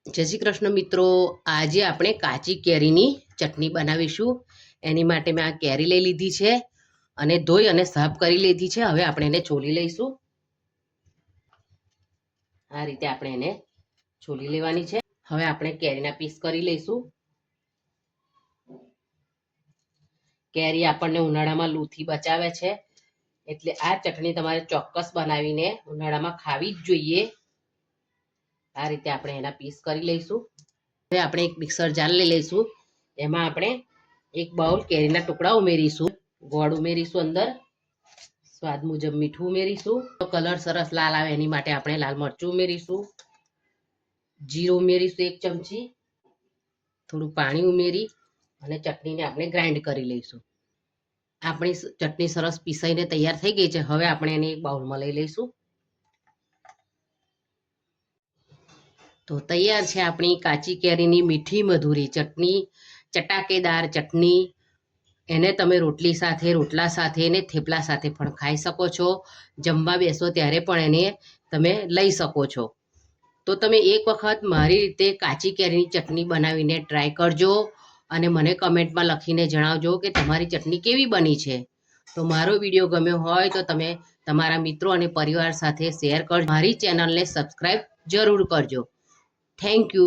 જય શ્રી કૃષ્ણ મિત્રો, આજે આપણે કાચી કેરીની ચટણી બનાવીશું। એની માટે મેં આ કેરી લઈ લીધી છે અને ધોઈ અને સાફ કરી લીધી છે। હવે આપણે એને છોલી લઈશું। આ રીતે આપણે એને છોલી લેવાની છે। હવે આપણે કેરીના પીસ કરી લઈશું। કેરી આપણને ઉનાળામાં લૂથી બચાવે છે, એટલે આ ચટણી તમારે ચોક્કસ બનાવીને ઉનાળામાં ખાવી જ જોઈએ। આ રીતે આપણે એના પીસ કરી લઈશું। હવે આપણે એક મિક્સર જાર લઈ લઈશું। એમાં આપણે એક બાઉલ કેરીના ટુકડા ઉમેરીશું, ગોળ ઉમેરીશું, અંદર સ્વાદ મુજબ મીઠું ઉમેરીશું। તો કલર સરસ લાલ આવે એની માટે આપણે લાલ મરચું ઉમેરીશું, જીરું ઉમેરીશું 1 ચમચી, થોડું પાણી ઉમેરી અને ચટણીને આપણે ગ્રાઇન્ડ કરી લઈશું। આપણી ચટણી સરસ પીસાઈને તૈયાર થઈ ગઈ છે। હવે આપણે એને એક બાઉલમાં લઈ લઈશું। તો તૈયાર છે આપણી કાચી કેરીની મીઠી મધુરી ચટણી, ચટાકેદાર ચટણી। એને તમે રોટલી સાથે, રોટલા સાથે ને થેપલા સાથે પણ ખાઈ શકો છો। જમવા બેસો ત્યારે પણ એને તમે લઈ શકો છો। તો તમે એક વખત મારી રીતે કાચી કેરીની ચટણી બનાવીને ટ્રાય કરજો અને મને કમેન્ટમાં લખીને જણાવજો કે તમારી ચટણી કેવી બની છે। તો મારો વિડીયો ગમ્યો હોય તો તમે તમારા મિત્રો અને પરિવાર સાથે શેર કરજો। મારી ચેનલને સબસ્ક્રાઈબ જરૂર કરજો। Thank you.